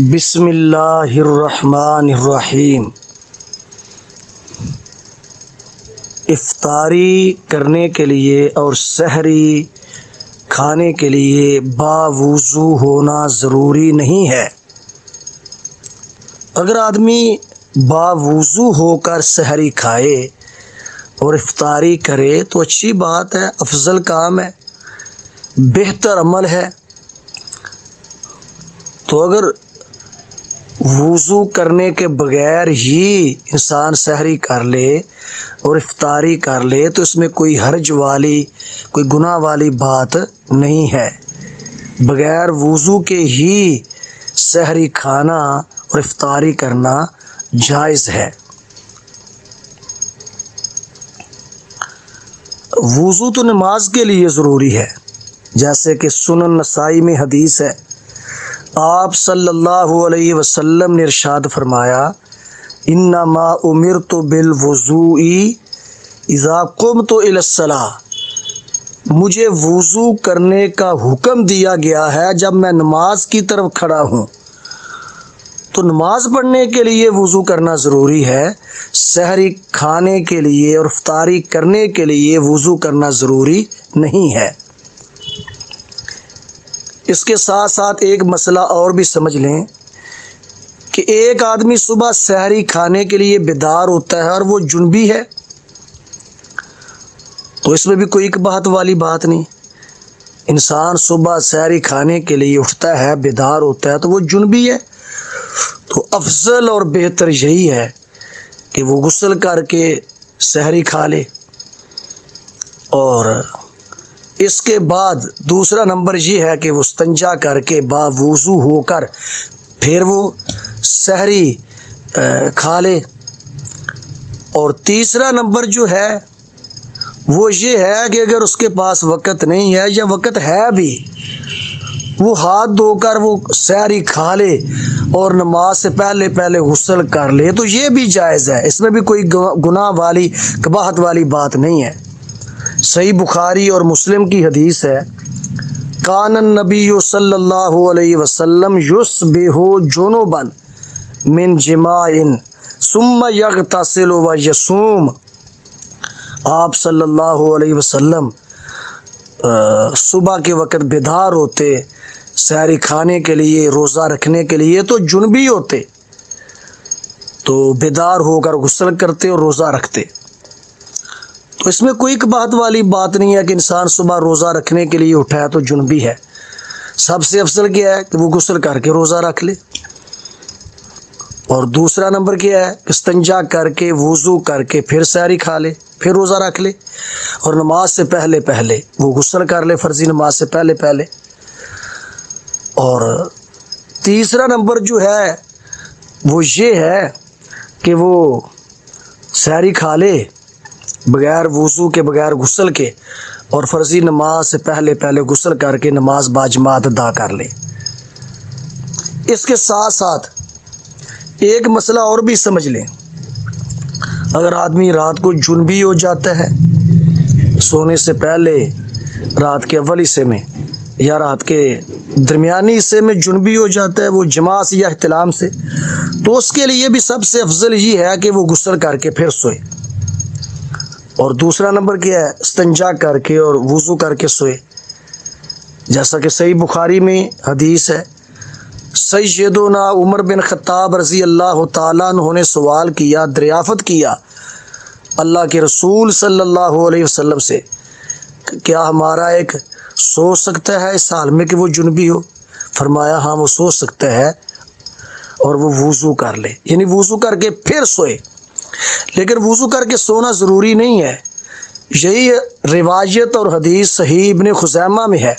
بسم اللہ الرحمن الرحیم۔ افطاری کرنے کے لیے اور سحری کھانے کے لیے باوضو ہونا ضروری نہیں ہے۔ اگر آدمی باوضو ہو کر سحری کھائے اور افطاری کرے تو اچھی بات ہے، افضل کام ہے، بہتر عمل ہے۔ تو اگر وضو کرنے کے بغیر ہی انسان سحری کر لے اور افطاری کر لے تو اس میں کوئی حرج والی، کوئی گناہ والی بات نہیں ہے۔ بغیر وضو کے ہی سحری کھانا اور افطاری کرنا جائز ہے۔ وضو تو نماز کے لیے ضروری ہے، جیسے کہ سنن نسائی میں حدیث ہے، آپ صلی اللہ علیہ وسلم نے ارشاد فرمایا، انما امرت بالوضوء اذا قمت الى الصلاۃ، مجھے وضو کرنے کا حکم دیا گیا ہے جب میں نماز کی طرف کھڑا ہوں۔ تو نماز پڑھنے کے لیے وضو کرنا ضروری ہے، سحری کھانے کے لیے اور افطاری کرنے کے لیے وضو کرنا ضروری نہیں ہے۔ اس کے ساتھ ساتھ ایک مسئلہ اور بھی سمجھ لیں کہ ایک آدمی صبح سحری کھانے کے لیے بیدار ہوتا ہے اور وہ جنبی ہے، تو اس میں بھی کوئی قباحت والی بات نہیں۔ انسان صبح سحری کھانے کے لیے اٹھتا ہے، بیدار ہوتا ہے، تو وہ جنبی ہے، تو افضل اور بہتر یہی ہے کہ وہ غسل کر کے سحری کھا لے، اور اس کے بعد دوسرا نمبر یہ ہے کہ وہ استنجا کر کے باوضو ہو کر پھر وہ سحری کھا لے۔ اور تیسرا نمبر جو ہے وہ یہ ہے کہ اگر اس کے پاس وقت نہیں ہے یا وقت ہے بھی، وہ ہاتھ دھو کر وہ سحری کھا لے اور نماز سے پہلے غسل کر لے، تو یہ بھی جائز ہے، اس میں بھی کوئی گناہ والی، قباحت والی بات نہیں ہے۔ صحیح بخاری اور مسلم کی حدیث ہے، کان النبی صلی اللہ علیہ وسلم یصبح جنبا من جماع ثم یغتسل ویصوم۔ آپ صلی اللہ علیہ وسلم صبح کے وقت بیدار ہوتے سحری کھانے کے لیے، روزہ رکھنے کے لیے، تو جنبی ہوتے، تو بیدار ہو کر غسل کرتے اور روزہ رکھتے۔ تو اس میں کوئی قباحت والی بات نہیں ہے کہ انسان صبح روزہ رکھنے کے لیے اٹھا ہے تو جنبی ہے۔ سب سے افضل کیا ہے کہ وہ غسل کر کے روزہ رکھ لے، اور دوسرا نمبر کیا ہے کہ استنجا کر کے وضو کر کے پھر سحری کھا لے، پھر روزہ رکھ لے، اور نماز سے پہلے وہ غسل کر لے، فرضی نماز سے پہلے۔ اور تیسرا نمبر جو ہے وہ یہ ہے کہ وہ سحری کھا لے بغیر وضو کے، بغیر غسل کے، اور فرضی نماز سے پہلے غسل کر کے نماز باجماعت ادا کر لے۔ اس کے ساتھ ساتھ ایک مسئلہ اور بھی سمجھ لیں، اگر آدمی رات کو جنبی ہو جاتا ہے، سونے سے پہلے رات کے اول حصے میں یا رات کے درمیانی حصے میں جنبی ہو جاتا ہے، وہ جماع سے یا احتلام سے، تو اس کے لیے بھی سب سے افضل یہ ہے کہ وہ غسل کر کے پھر سوئے۔ اور دوسرا نمبر کیا ہے؟ استنجا کر کے اور وضو کر کے سوئے، جیسا کہ صحیح بخاری میں حدیث ہے، سیدنا عمر بن خطاب رضی اللہ تعالیٰ عنہ نے سوال کیا، دریافت کیا اللہ کے رسول صلی اللہ علیہ وسلم سے، کیا ہمارا ایک سو سکتا ہے اس حال میں کہ وہ جنبی ہو؟ فرمایا ہاں، وہ سو سکتا ہے اور وہ وضو کر لے، یعنی وضو کر کے پھر سوئے۔ لیکن وضو کر کے سونا ضروری نہیں ہے، یہی روایت اور حدیث صحیح ابن خزیمہ میں ہے۔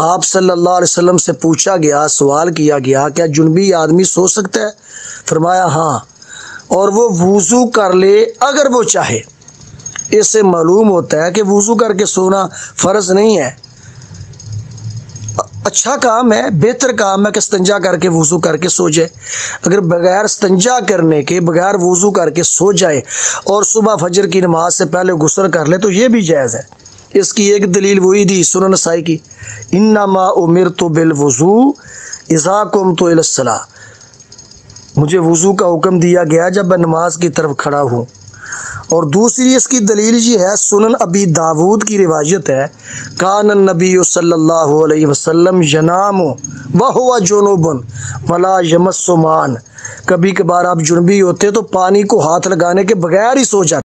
آپ صلی اللہ علیہ وسلم سے پوچھا گیا، سوال کیا گیا، کیا جنبی آدمی سو سکتا ہے؟ فرمایا ہاں، اور وہ وضو کر لے اگر وہ چاہے۔ اس سے معلوم ہوتا ہے کہ وضو کر کے سونا فرض نہیں ہے، اچھا کام ہے، بہتر کام ہے کہ استنجا کر کے وضو کر کے سو جائے۔ اگر بغیر استنجا کرنے کے، بغیر وضو کر کے سو جائے اور صبح فجر کی نماز سے پہلے غسل کر لے تو یہ بھی جائز ہے۔ اس کی ایک دلیل وہی دی سنن نسائی کی، انما امرت بالوضوء اذا قمت الی الصلاۃ، مجھے وضو کا حکم دیا گیا جب میں نماز کی طرف کھڑا ہوں۔ اور دوسری اس کی دلیل یہ ہے، سنن ابی داود کی روایت ہے، کان النبی صلی اللہ علیہ وسلم ینام وہو جنوب ولا یمس ماء، کبھی کبھار آپ جنبی ہوتے تو پانی کو ہاتھ لگانے کے بغیر ہی سو جاتے۔